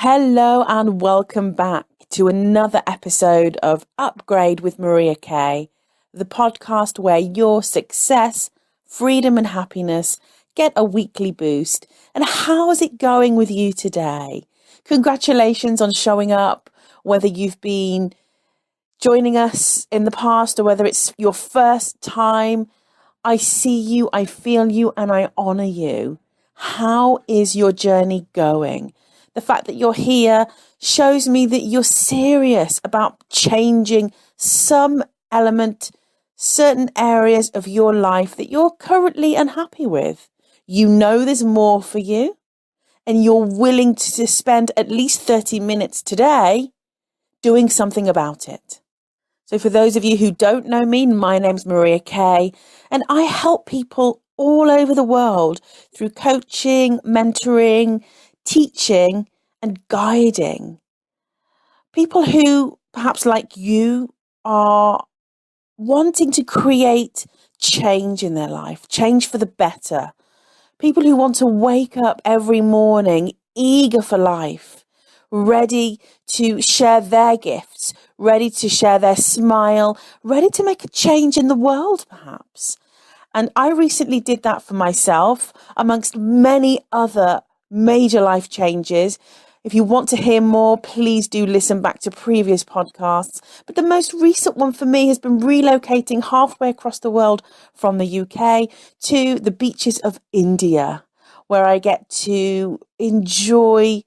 Hello and welcome back to another episode of UpGrade with Maria Kay, the podcast where your success, freedom and happiness get a weekly boost. And how is it going with you today? Congratulations on showing up, whether you've been joining us in the past or whether it's your first time. I see you, I feel you, and I honor you. How is your journey going? The fact that you're here shows me that you're serious about changing some element, certain areas of your life that you're currently unhappy with. You know there's more for you, and you're willing to spend at least 30 minutes today doing something about it. So for those of you who don't know me, my name's Maria Kay, and I help people all over the world through coaching, mentoring, teaching and guiding. People who, perhaps like you, are wanting to create change in their life, change for the better. People who want to wake up every morning eager for life, ready to share their gifts, ready to share their smile, ready to make a change in the world, perhaps. And I recently did that for myself, amongst many other major life changes. If you want to hear more, please do listen back to previous podcasts. But the most recent one for me has been relocating halfway across the world from the UK to the beaches of India, where I get to enjoy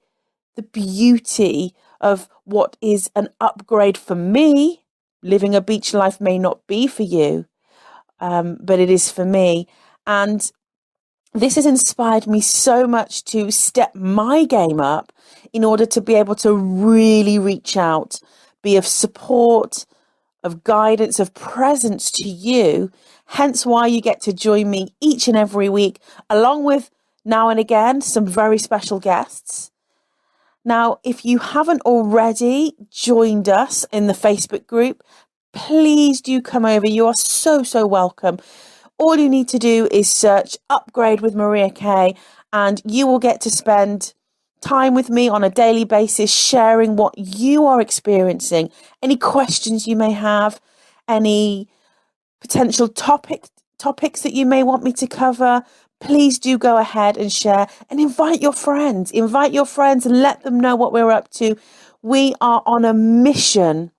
the beauty of what is an upgrade for me. Living a beach life may not be for you, but it is for me. And this has inspired me so much to step my game up in order to be able to really reach out, be of support, of guidance, of presence to you. Hence why you get to join me each and every week, along with now and again some very special guests. Now, if you haven't already joined us in the Facebook group, please do come over. You are so welcome. All you need to do is search UpGrade with Maria Kay, and you will get to spend time with me on a daily basis, sharing what you are experiencing, any questions you may have, any potential topics that you may want me to cover. Please do go ahead and share, and invite your friends and let them know what we're up to. We are on a mission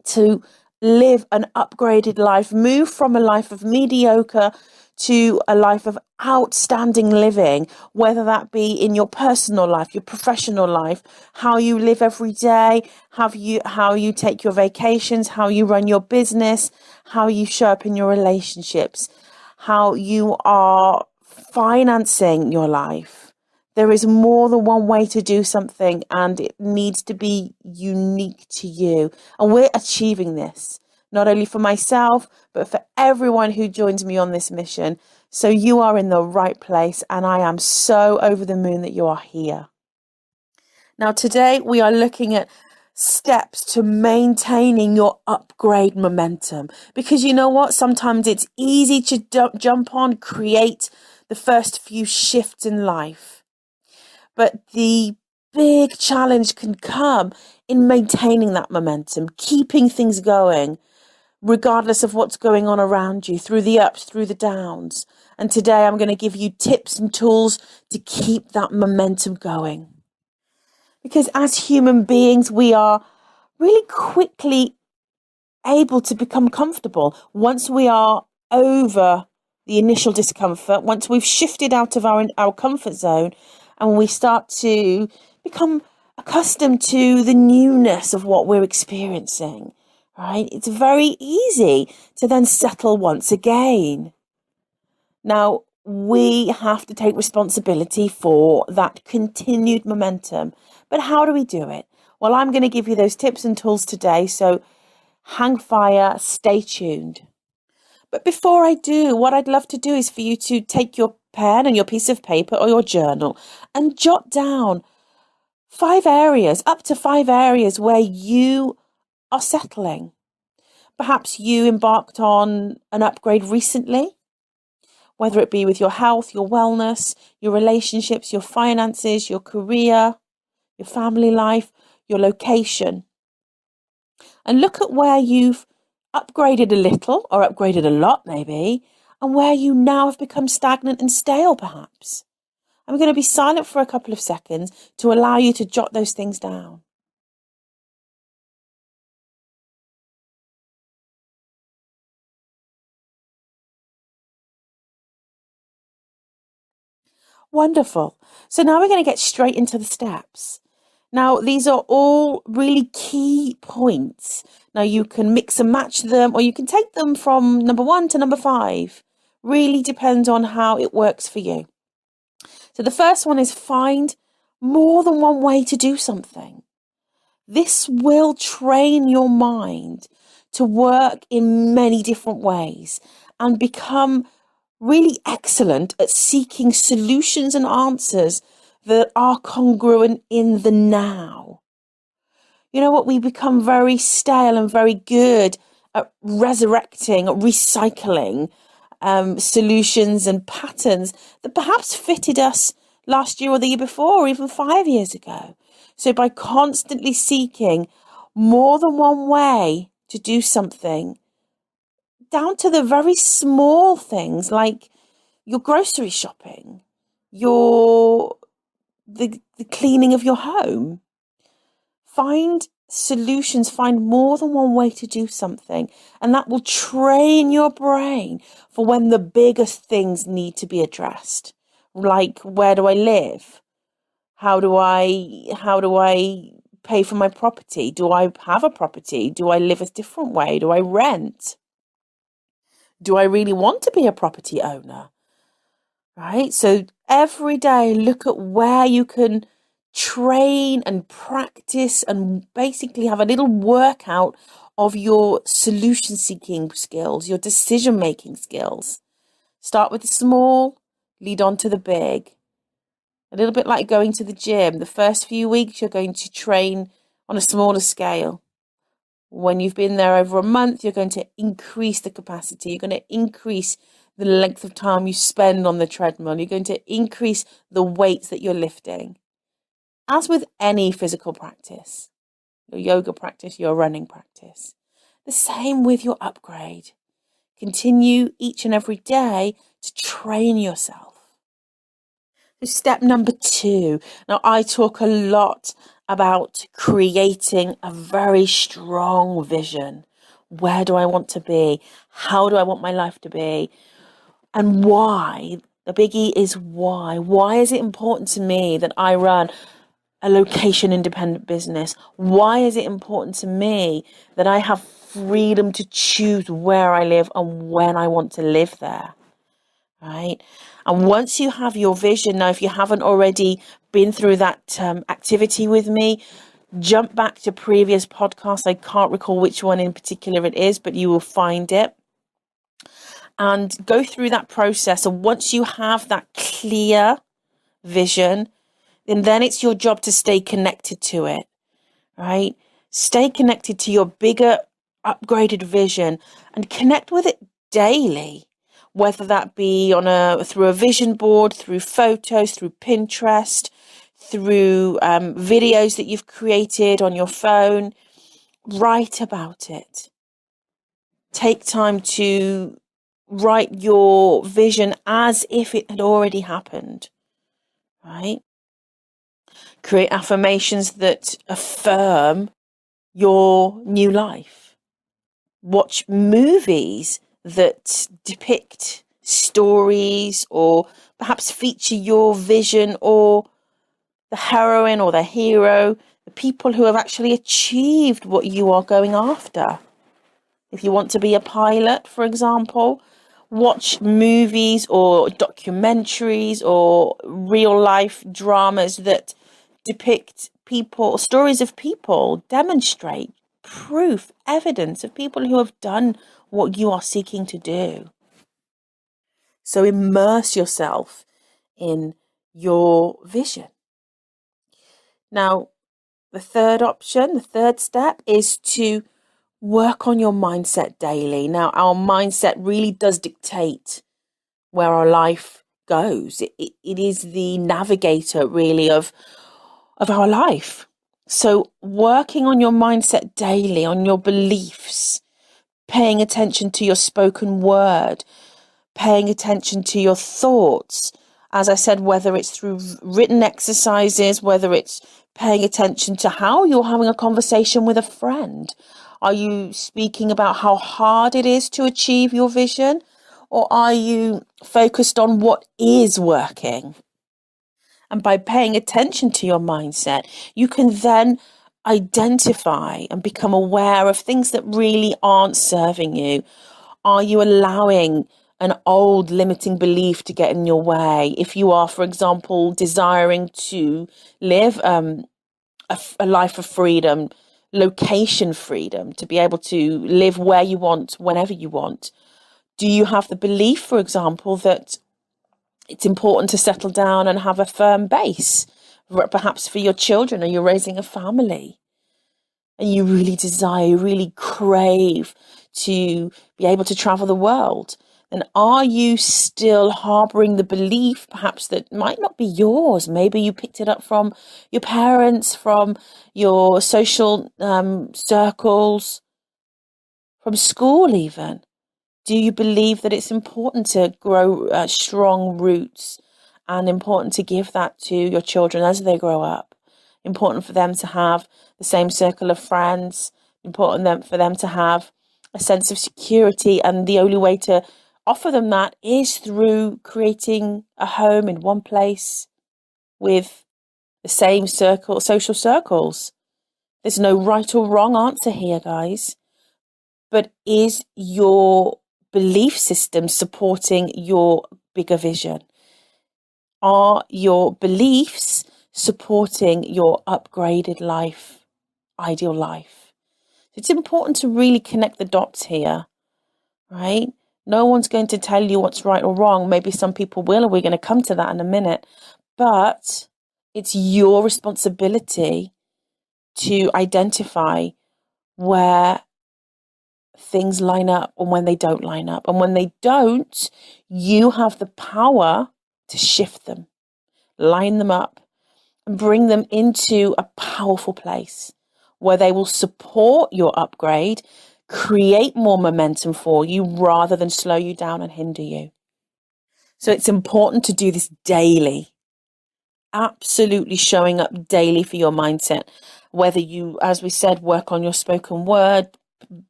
to live an upgraded life, move from a life of mediocre to a life of outstanding living, whether that be in your personal life, your professional life, how you live every day, how you take your vacations, how you run your business, how you show up in your relationships, how you are financing your life. There is more than one way to do something, and it needs to be unique to you. And we're achieving this, not only for myself, but for everyone who joins me on this mission. So you are in the right place, and I am so over the moon that you are here. Now, today we are looking at steps to maintaining your upgrade momentum. Because you know what? Sometimes it's easy to jump on, create the first few shifts in life. But the big challenge can come in maintaining that momentum, keeping things going, regardless of what's going on around you, through the ups, through the downs. And today I'm going to give you tips and tools to keep that momentum going. Because as human beings, we are really quickly able to become comfortable once we are over the initial discomfort, once we've shifted out of our comfort zone, and we start to become accustomed to the newness of what we're experiencing, right? It's very easy to then settle once again. Now, we have to take responsibility for that continued momentum. But how do we do it? Well, I'm going to give you those tips and tools today, so hang fire, stay tuned. But before I do, what I'd love to do is for you to take your pen and your piece of paper or your journal and jot down up to 5 areas where you are settling. Perhaps you embarked on an upgrade recently, whether it be with your health, your wellness, your relationships, your finances, your career, your family life, your location. And look at where you've upgraded a little or upgraded a lot maybe, and where you now have become stagnant and stale perhaps. I'm going to be silent for a couple of seconds to allow you to jot those things down. Wonderful. So now we're going to get straight into the steps. Now, these are all really key points. Now, you can mix and match them, or you can take them from number 1 to number 5. Really depends on how it works for you. So the first one is find more than one way to do something. This will train your mind to work in many different ways and become really excellent at seeking solutions and answers that are congruent in the now. You know what? We become very stale and very good at resurrecting, recycling solutions and patterns that perhaps fitted us last year or the year before, or even 5 years ago. So by constantly seeking more than one way to do something, down to the very small things like your grocery shopping, the cleaning of your home. Find solutions, find more than one way to do something, and that will train your brain for when the biggest things need to be addressed. Like, where do I live? How do I pay for my property? Do I have a property? Do I live a different way? Do I rent? Do I really want to be a property owner? Right? So every day, look at where you can train and practice and basically have a little workout of your solution seeking skills, your decision making skills. Start with the small, lead on to the big. A little bit like going to the gym. The first few weeks, you're going to train on a smaller scale. When you've been there over a month, you're going to increase the capacity. You're going to increase the length of time you spend on the treadmill. You're going to increase the weights that you're lifting. As with any physical practice, your yoga practice, your running practice, the same with your upgrade. Continue each and every day to train yourself. So step number 2. Now, I talk a lot about creating a very strong vision. Where do I want to be? How do I want my life to be? And why? The biggie is why. Why is it important to me that I run a location independent business? Why is it important to me that I have freedom to choose where I live and when I want to live there? Right? And once you have your vision, now if you haven't already been through that activity with me, jump back to previous podcasts. I can't recall which one in particular it is, but you will find it. And go through that process. And once you have that clear vision, then it's your job to stay connected to it, right? Stay connected to your bigger upgraded vision and connect with it daily, whether that be through a vision board, through photos, through Pinterest, through videos that you've created on your phone. Write about it. Take time to write your vision as if it had already happened, right? Create affirmations that affirm your new life. Watch movies that depict stories or perhaps feature your vision or the heroine or the hero, the people who have actually achieved what you are going after. If you want to be a pilot, for example, watch movies or documentaries or real life dramas that depict people, stories of people, demonstrate proof, evidence of people who have done what you are seeking to do. So immerse yourself in your vision. Now, the third step is to work on your mindset daily. Now, our mindset really does dictate where our life goes. It is the navigator, really, of of our life. So working on your mindset daily, on your beliefs, paying attention to your spoken word, paying attention to your thoughts. As I said, whether it's through written exercises, whether it's paying attention to how you're having a conversation with a friend. Are you speaking about how hard it is to achieve your vision? Or are you focused on what is working? And by paying attention to your mindset, you can then identify and become aware of things that really aren't serving you. Are you allowing an old limiting belief to get in your way? If you are, for example, desiring to live a life of freedom, location freedom, to be able to live where you want, whenever you want, do you have the belief, for example, that it's important to settle down and have a firm base, perhaps for your children, or you're raising a family and you really desire, you really crave to be able to travel the world? Then are you still harboring the belief, perhaps, that might not be yours? Maybe you picked it up from your parents, from your social circles, from school even. Do you believe that it's important to grow strong roots, and important to give that to your children as they grow up? Important for them to have the same circle of friends, important for them to have a sense of security, and the only way to offer them that is through creating a home in one place with the same social circles. There's no right or wrong answer here, guys. But is your belief system supporting your bigger vision? Are your beliefs supporting your upgraded life, ideal life? It's important to really connect the dots here, right? No one's going to tell you what's right or wrong. Maybe some people will, and we're going to come to that in a minute. But it's your responsibility to identify where things line up and when they don't line up. And when they don't, you have the power to shift them, line them up, and bring them into a powerful place where they will support your upgrade, create more momentum for you rather than slow you down and hinder you. So it's important to do this daily. Absolutely showing up daily for your mindset. Whether you, as we said, work on your spoken word,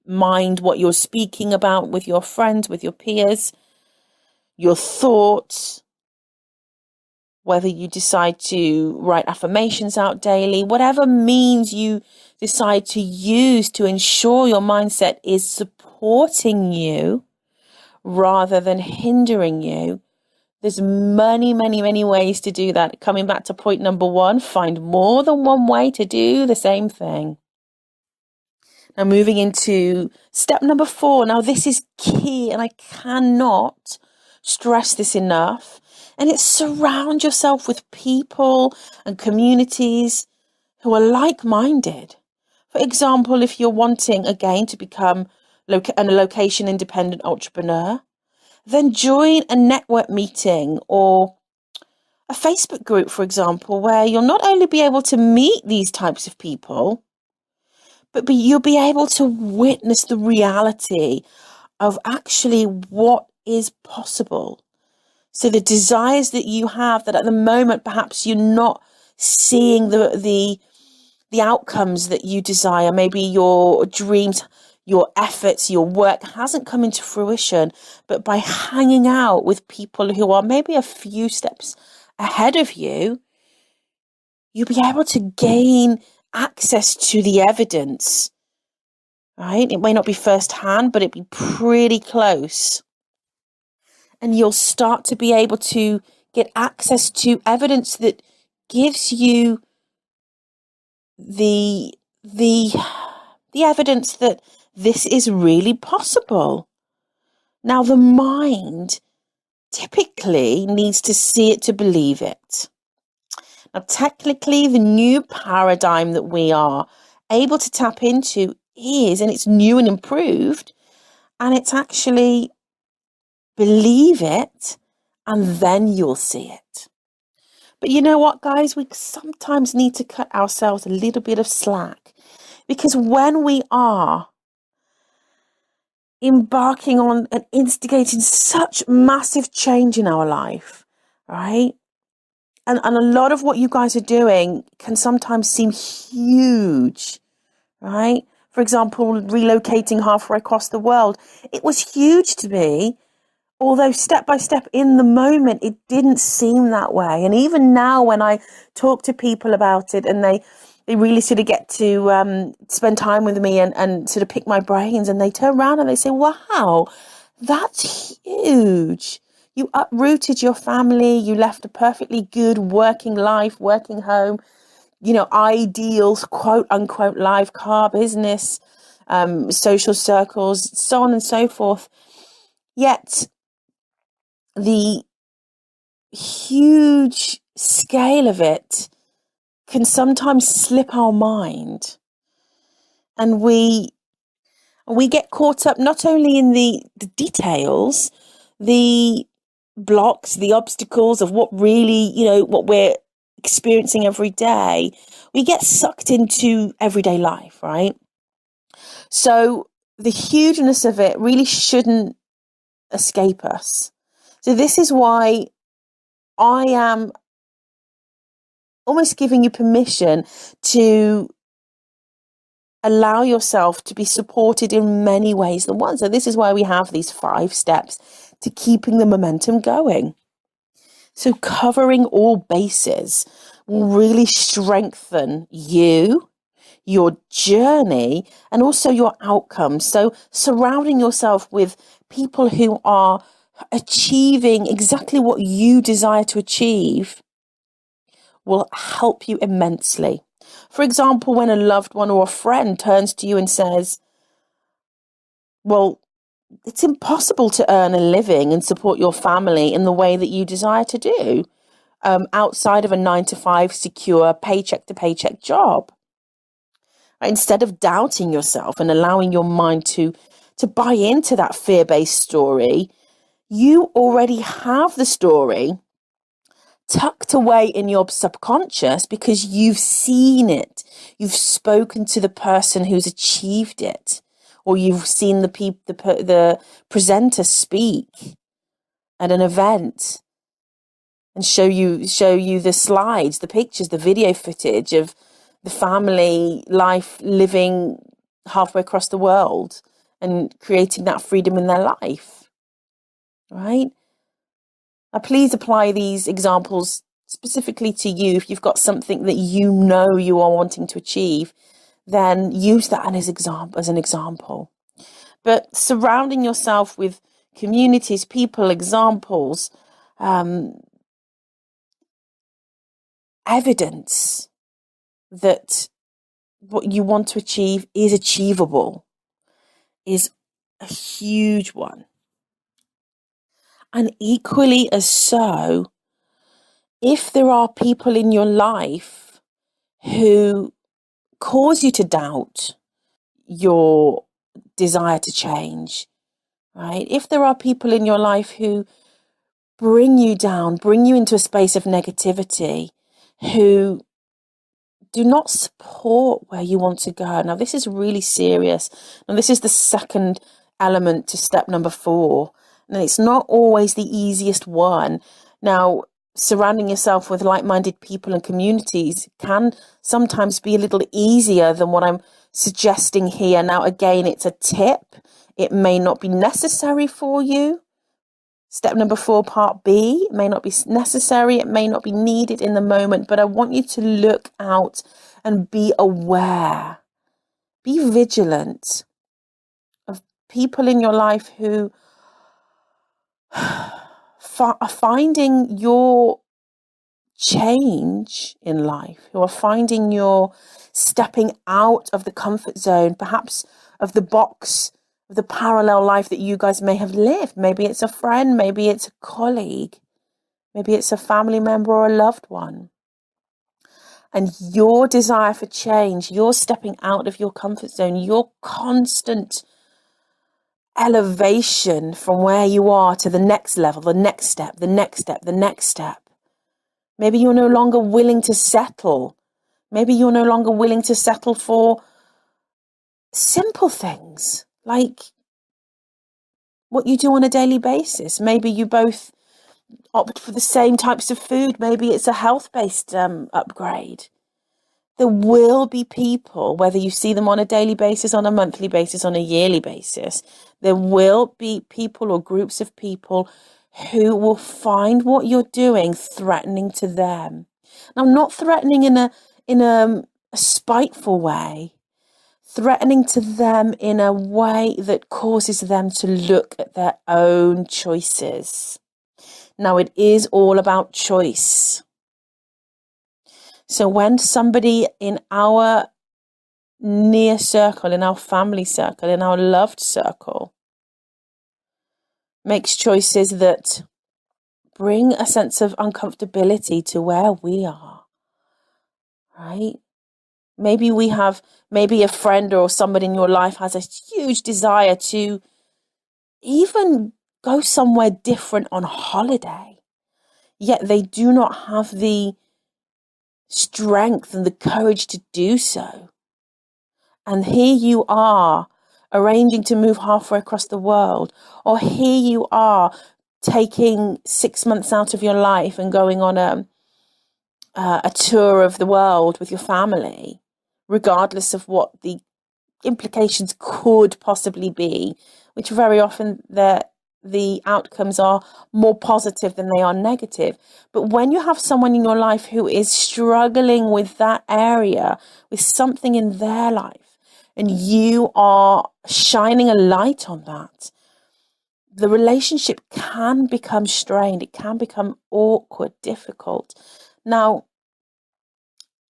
mind what you're speaking about with your friends, with your peers, your thoughts, whether you decide to write affirmations out daily, whatever means you decide to use to ensure your mindset is supporting you rather than hindering you. There's many, many, many ways to do that. Coming back to point number 1, find more than one way to do the same thing. Now moving into step number 4. Now this is key, and I cannot stress this enough. And it's surround yourself with people and communities who are like-minded. For example, if you're wanting, again, to become a location independent entrepreneur, then join a network meeting or a Facebook group, for example, where you'll not only be able to meet these types of people, but you'll be able to witness the reality of actually what is possible. So the desires that you have, that at the moment perhaps you're not seeing the outcomes that you desire, maybe your dreams, your efforts, your work hasn't come into fruition, but by hanging out with people who are maybe a few steps ahead of you, you'll be able to gain access to the evidence, right? It may not be firsthand, but it'd be pretty close. And you'll start to be able to get access to evidence that gives you the evidence that this is really possible. Now, the mind typically needs to see it to believe it. Now, technically, the new paradigm that we are able to tap into is, and it's new and improved, and it's actually believe it, and then you'll see it. But you know what, guys? We sometimes need to cut ourselves a little bit of slack, because when we are embarking on and instigating such massive change in our life, right? And a lot of what you guys are doing can sometimes seem huge, right? For example, relocating halfway across the world. It was huge to me, although step by step in the moment, it didn't seem that way. And even now when I talk to people about it and they really sort of get to spend time with me and sort of pick my brains, and they turn around and they say, wow, that's huge. You uprooted your family. You left a perfectly good working life, working home, ideals, quote unquote, life, car, business, social circles, so on and so forth. Yet the huge scale of it can sometimes slip our mind, and we get caught up not only in the details, the blocks, the obstacles of what really, what we're experiencing every day. We get sucked into everyday life, right? So the hugeness of it really shouldn't escape us. So this is why I am almost giving you permission to allow yourself to be supported in many ways than one. So this is why we have these 5 steps to keeping the momentum going. So covering all bases will really strengthen you, your journey, and also your outcomes. So surrounding yourself with people who are achieving exactly what you desire to achieve will help you immensely. For example, when a loved one or a friend turns to you and says, well, it's impossible to earn a living and support your family in the way that you desire to do, outside of a 9-to-5 secure paycheck to paycheck job. Instead of doubting yourself and allowing your mind to buy into that fear-based story, you already have the story tucked away in your subconscious because you've seen it. You've spoken to the person who's achieved it, or you've seen the presenter speak at an event and show you the slides, the pictures, the video footage of the family life living halfway across the world and creating that freedom in their life, right? Now, please apply these examples specifically to you. If you've got something that you know you are wanting to achieve, then use that as an example. But surrounding yourself with communities, people, examples, evidence that what you want to achieve is achievable is a huge one. And equally as so, if there are people in your life who cause you to doubt your desire to change, right? If there are people in your life who bring you down, bring you into a space of negativity, who do not support where you want to go. Now, this is really serious. And this is the second element to step number 4. And it's not always the easiest one. Now, surrounding yourself with like-minded people and communities can sometimes be a little easier than what I'm suggesting here. Now, again, it's a tip. It may not be necessary for you. Step number 4, part B, it may not be necessary. It may not be needed in the moment, but I want you to look out and be aware. Be vigilant of people in your life who are finding your change in life, who are finding your stepping out of the comfort zone, perhaps of the box, of the parallel life that you guys may have lived. Maybe it's a friend, maybe it's a colleague, maybe it's a family member or a loved one. And your desire for change, your stepping out of your comfort zone, your constant elevation from where you are to the next level, the next step, the next step, the next step, Maybe you're no longer willing to settle. Maybe you're no longer willing to settle for simple things like what you do on a daily basis. Maybe you both opt for the same types of food. Maybe it's a health-based upgrade. There will be people, whether you see them on a daily basis, on a monthly basis, on a yearly basis, there will be people or groups of people who will find what you're doing threatening to them. Now, not threatening in a spiteful way, threatening to them in a way that causes them to look at their own choices. Now, it is all about choice. So when somebody in our near circle, in our family circle, in our loved circle, makes choices that bring a sense of uncomfortability to where we are, right? Maybe a friend or somebody in your life has a huge desire to even go somewhere different on holiday, yet they do not have the strength and the courage to do so. And here you are arranging to move halfway across the world, or here you are taking 6 months out of your life and going on a tour of the world with your family, regardless of what the implications could possibly be, which very often the outcomes are more positive than they are negative. But when you have someone in your life who is struggling with that area, with something in their life, and you are shining a light on that, the relationship can become strained. It can become awkward, difficult. Now,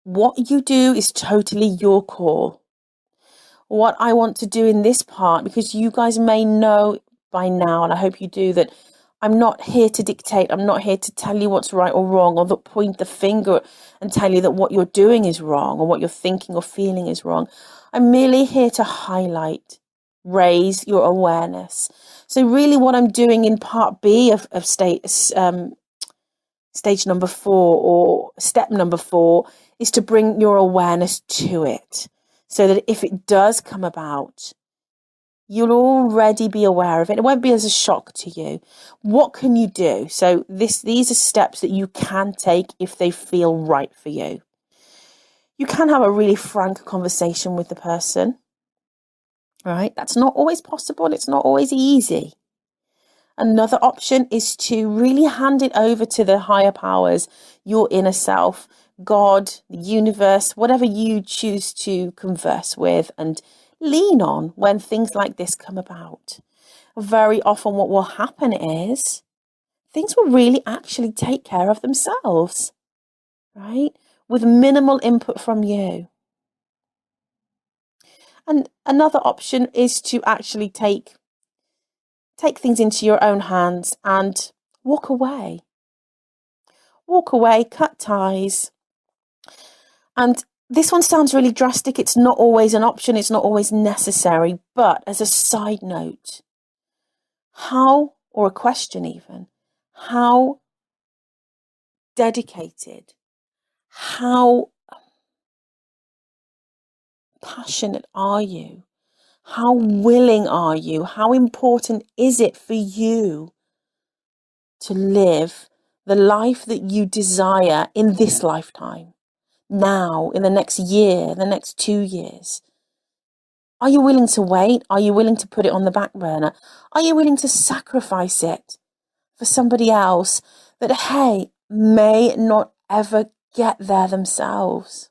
what you do is totally your call. What I want to do in this part, because you guys may know by now, and I hope you do, that I'm not here to dictate. I'm not here to tell you what's right or wrong, or point the finger and tell you that what you're doing is wrong or what you're thinking or feeling is wrong. I'm merely here to highlight, raise your awareness. So really what I'm doing in part B of stage number 4, or step number 4, is to bring your awareness to it, so that if it does come about, you'll already be aware of it. It won't be as a shock to you. What can you do? So these are steps that you can take if they feel right for you. You can have a really frank conversation with the person, right? That's not always possible. It's not always easy. Another option is to really hand it over to the higher powers, your inner self, God, the universe, whatever you choose to converse with and lean on when things like this come about. Very often what will happen is things will really actually take care of themselves, right? With minimal input from you. And another option is to actually take things into your own hands and walk away. Walk away, cut ties. And this one sounds really drastic. It's not always an option. It's not always necessary. But as a side note, or a question even, how dedicated, how passionate are you? How willing are you? How important is it for you to live the life that you desire in this lifetime? Now, in the next year, the next 2 years? Are you willing to wait? Are you willing to put it on the back burner? Are you willing to sacrifice it for somebody else that, hey, may not ever get there themselves?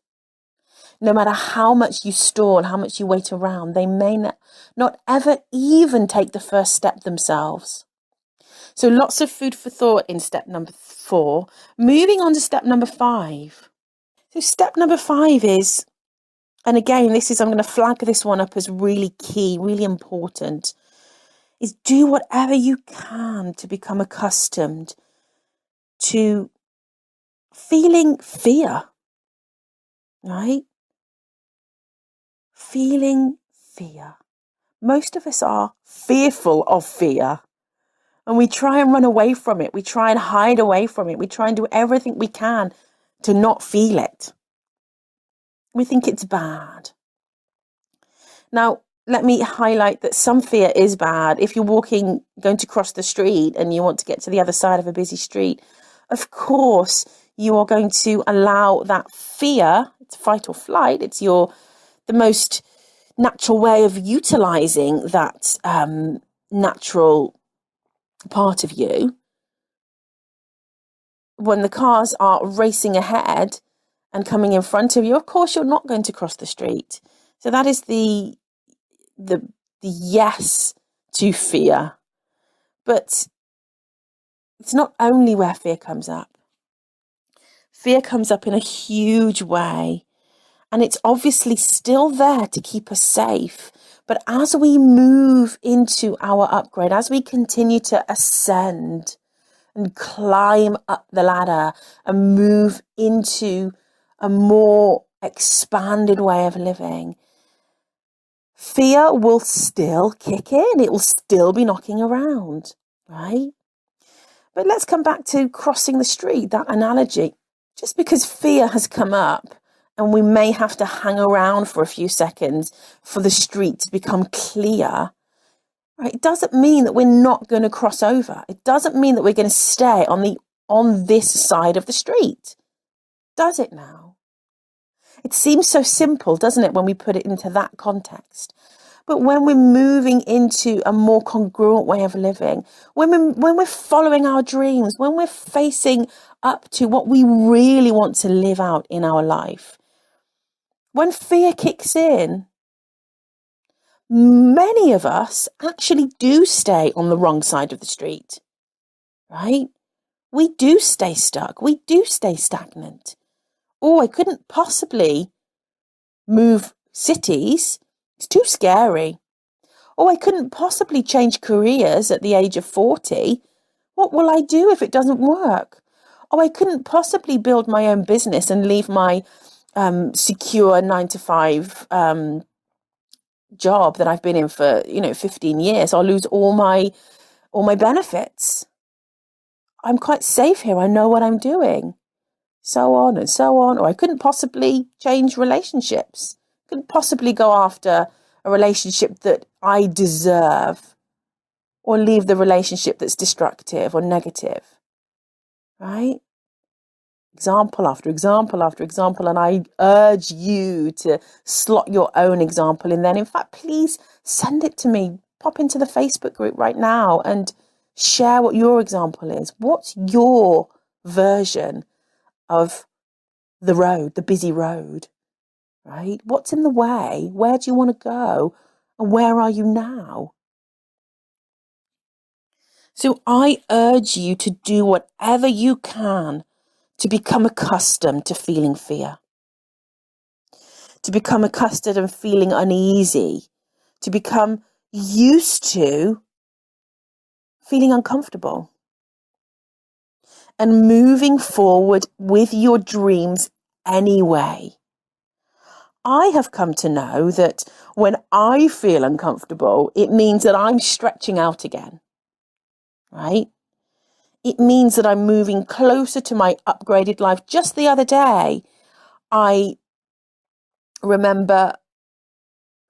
No matter how much you store and how much you wait around, they may not ever even take the first step themselves. So lots of food for thought in step number 4. Moving on to step number 5. So step number 5 is, and again, I'm going to flag this one up as really key, really important, is do whatever you can to become accustomed to feeling fear, right? Feeling fear. Most of us are fearful of fear, And we try and run away from it. We try and hide away from it. We try and do everything we can to not feel it. We think it's bad. Now, let me highlight that some fear is bad. If you're going to cross the street and you want to get to the other side of a busy street, of course, you are going to allow that fear. It's fight or flight. It's the most natural way of utilizing that natural part of you. When the cars are racing ahead and coming in front of you, of course, you're not going to cross the street. So that is the yes to fear. But it's not only where fear comes up. Fear comes up in a huge way, and it's obviously still there to keep us safe. But as we move into our upgrade, as we continue to ascend and climb up the ladder and move into a more expanded way of living, fear will still kick in. It will still be knocking around, right? But let's come back to crossing the street, that analogy. Just because fear has come up and we may have to hang around for a few seconds for the street to become clear, right, it doesn't mean that we're not going to cross over. It doesn't mean that we're going to stay on this side of the street. Does it now? It seems so simple, doesn't it, when we put it into that context? But when we're moving into a more congruent way of living, when we're following our dreams, when we're facing up to what we really want to live out in our life, when fear kicks in, many of us actually do stay on the wrong side of the street, right? We do stay stuck. We do stay stagnant. Oh, I couldn't possibly move cities. It's too scary. Oh, I couldn't possibly change careers at the age of 40. What will I do if it doesn't work? Oh, I couldn't possibly build my own business and leave my secure 9-to-5 job that I've been in for 15 years. I'll lose all my benefits. I'm quite safe here. I know what I'm doing. So on and so on. Or I couldn't possibly change relationships. Couldn't possibly go after a relationship that I deserve, or leave the relationship that's destructive or negative, right? Example after example after example, and I urge you to slot your own example in there. In fact, please send it to me. Pop into the Facebook group right now and share what your example is. What's your version of the road, the busy road, right? What's in the way? Where do you want to go? And where are you now? So I urge you to do whatever you can to become accustomed to feeling fear, to become accustomed and feeling uneasy, to become used to feeling uncomfortable, and moving forward with your dreams anyway. I have come to know that when I feel uncomfortable, it means that I'm stretching out again, right? It means that I'm moving closer to my upgraded life. Just the other day, I remember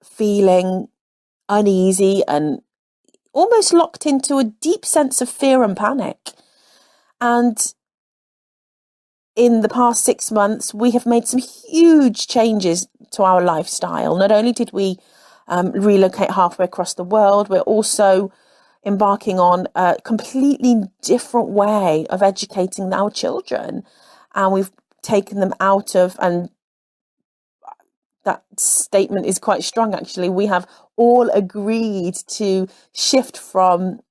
feeling uneasy and almost locked into a deep sense of fear and panic. And in the past 6 months, we have made some huge changes to our lifestyle. Not only did we relocate halfway across the world, we're also embarking on a completely different way of educating our children. And we've taken them out of, and that statement is quite strong, actually. We have all agreed to shift from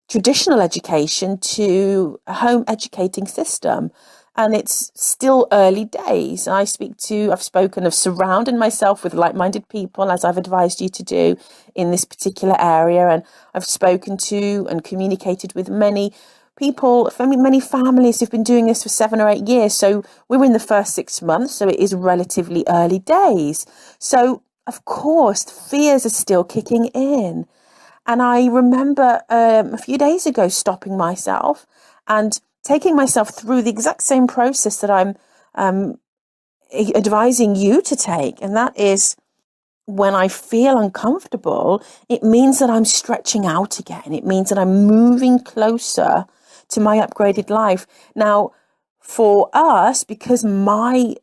traditional education to a home educating system. And it's still early days. I've spoken of surrounding myself with like-minded people, as I've advised you to do in this particular area. And I've spoken to and communicated with many people, many families who've been doing this for 7 or 8 years. So we're in the first 6 months, so it is relatively early days. So of course, fears are still kicking in. And I remember a few days ago stopping myself and taking myself through the exact same process that I'm advising you to take. And that is, when I feel uncomfortable, it means that I'm stretching out again. It means that I'm moving closer to my upgraded life. Now, for us, because my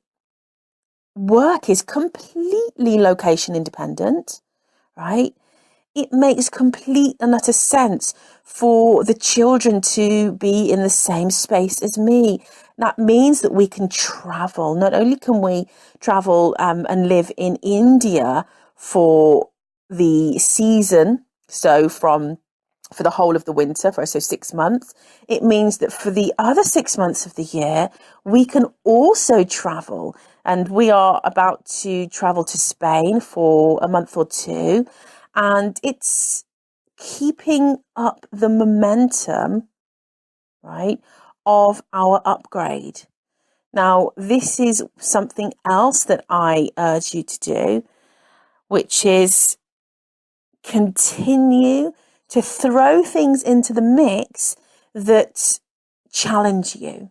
work is completely location independent, right? It makes complete and utter sense for the children to be in the same space as me. That means that we can travel. Not only can we travel and live in India for the season, so for the whole of the winter, so 6 months, it means that for the other 6 months of the year, we can also travel. And we are about to travel to Spain for a month or two. And it's keeping up the momentum, right, of our upgrade. Now, this is something else that I urge you to do, which is continue to throw things into the mix that challenge you,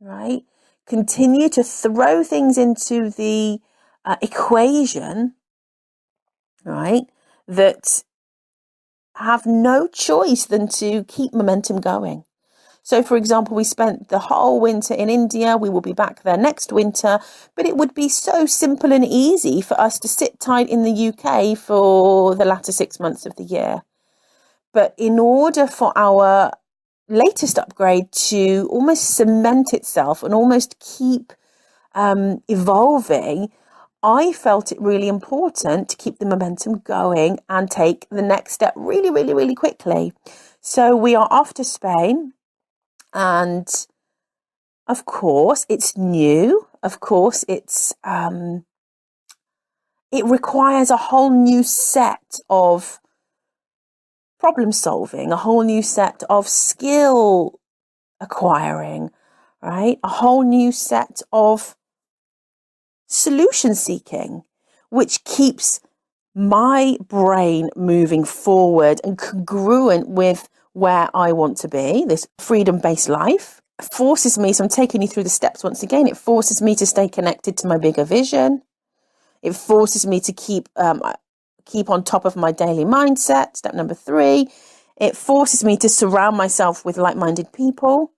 right? Continue to throw things into the equation, right, that have no choice than to keep momentum going. So, for example, we spent the whole winter in India. We will be back there next winter, but it would be so simple and easy for us to sit tight in the UK for the latter 6 months of the year. But in order for our latest upgrade to almost cement itself and almost keep evolving, I felt it really important to keep the momentum going and take the next step really, really, really quickly. So we are off to Spain. And of course, it's new. Of course, it requires a whole new set of problem solving, a whole new set of skill acquiring, right? A whole new set of solution seeking, which keeps my brain moving forward and congruent with where I want to be, this freedom-based life. Forces me, so I'm taking you through the steps once again, it forces me to stay connected to my bigger vision. It forces me to keep on top of my daily mindset, step number 3. It forces me to surround myself with like-minded people.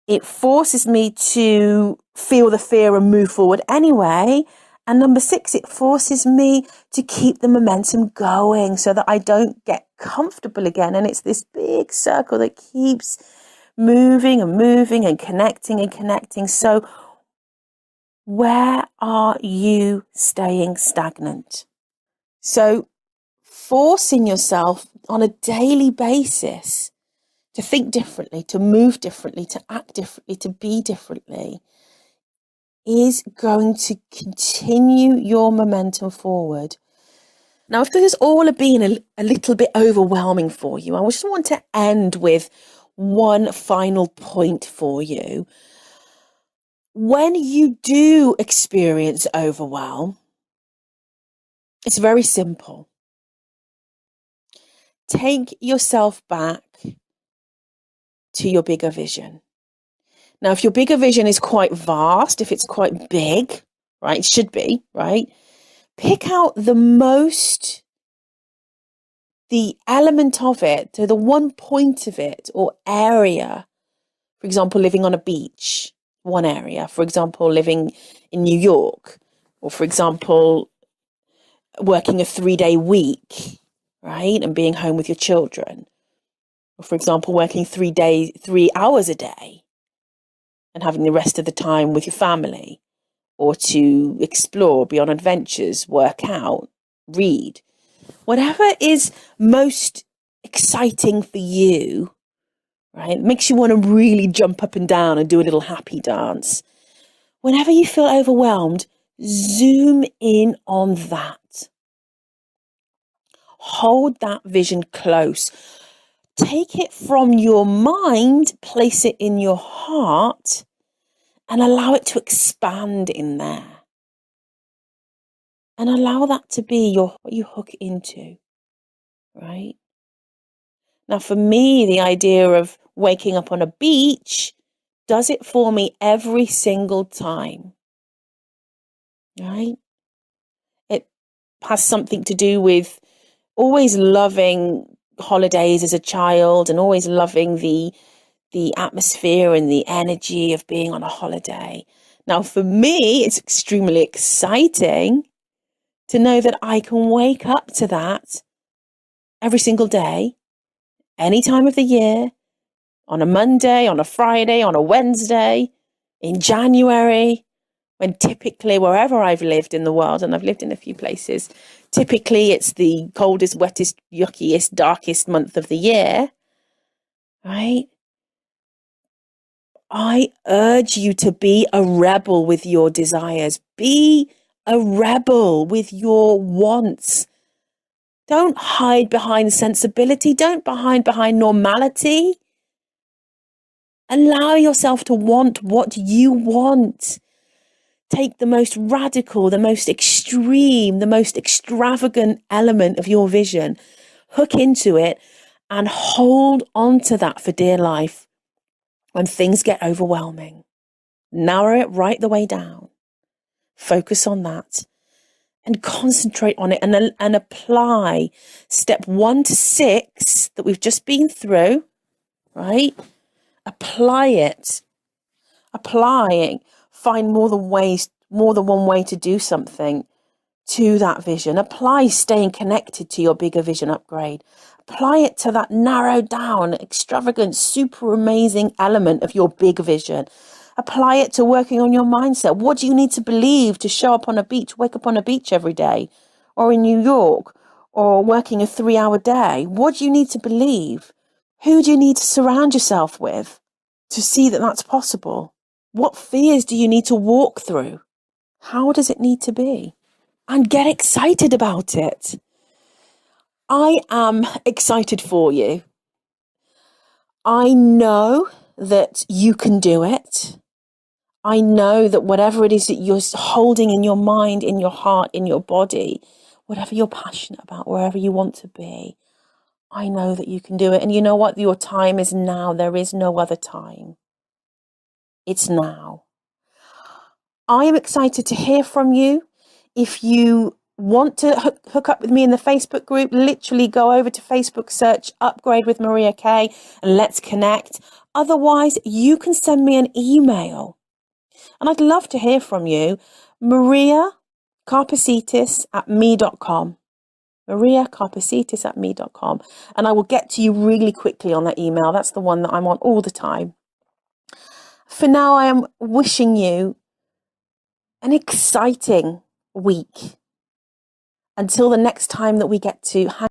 It forces me to feel the fear and move forward anyway. And number 6, it forces me to keep the momentum going so that I don't get comfortable again. And it's this big circle that keeps moving and moving and connecting and connecting. So where are you staying stagnant? So forcing yourself on a daily basis to think differently, to move differently, to act differently, to be differently is going to continue your momentum forward. Now, if this has all been a little bit overwhelming for you, I just want to end with one final point for you. When you do experience overwhelm, it's very simple. Take yourself back to your bigger vision. Now, if your bigger vision is quite vast, if it's quite big, right, it should be, right, pick out the element of it, so the one point of it or area. For example, living on a beach, one area. For example, living in New York. Or for example, working a 3-day week, right, and being home with your children. Or for example, working 3 hours a day and having the rest of the time with your family, or to explore, be on adventures, work out, read. Whatever is most exciting for you, right, makes you want to really jump up and down and do a little happy dance. Whenever you feel overwhelmed, zoom in on that. Hold that vision close. Take it from your mind, place it in your heart, and allow it to expand in there. And allow that to be what you hook into, right? Now, for me, the idea of waking up on a beach does it for me every single time, right? It has something to do with always loving holidays as a child and always loving the atmosphere and the energy of being on a holiday. Now, for me, it's extremely exciting to know that I can wake up to that every single day, any time of the year, on a Monday, on a Friday, on a Wednesday, in January, when typically wherever I've lived in the world, and I've lived in a few places, typically it's the coldest, wettest, yuckiest, darkest month of the year, right? I urge you to be a rebel with your desires. Be a rebel with your wants. Don't hide behind sensibility. Don't hide behind normality. Allow yourself to want what you want. Take the most radical, the most extreme, the most extravagant element of your vision, hook into it, and hold on to that for dear life when things get overwhelming. Narrow it right the way down. Focus on that and concentrate on it and apply step 1 to 6 that we've just been through, right? Apply it. Applying. Find more than one way to do something to that vision. Apply staying connected to your bigger vision upgrade. Apply it to that narrowed down, extravagant, super amazing element of your big vision. Apply it to working on your mindset. What do you need to believe to show up on a beach, wake up on a beach every day, or in New York, or working a 3-hour day? What do you need to believe? Who do you need to surround yourself with to see that that's possible? What fears do you need to walk through? How does it need to be? And get excited about it. I am excited for you. I know that you can do it. I know that whatever it is that you're holding in your mind, in your heart, in your body, whatever you're passionate about, wherever you want to be, I know that you can do it. And you know what? Your time is now. There is no other time. It's now. I am excited to hear from you. If you want to hook up with me in the Facebook group, literally go over to Facebook, search Upgrade with Maria K, and let's connect. Otherwise, you can send me an email. And I'd love to hear from you. mariacarpasitis@me.com. mariacarpasitis@me.com. And I will get to you really quickly on that email. That's the one that I'm on all the time. For now, I am wishing you an exciting week. Until the next time that we get to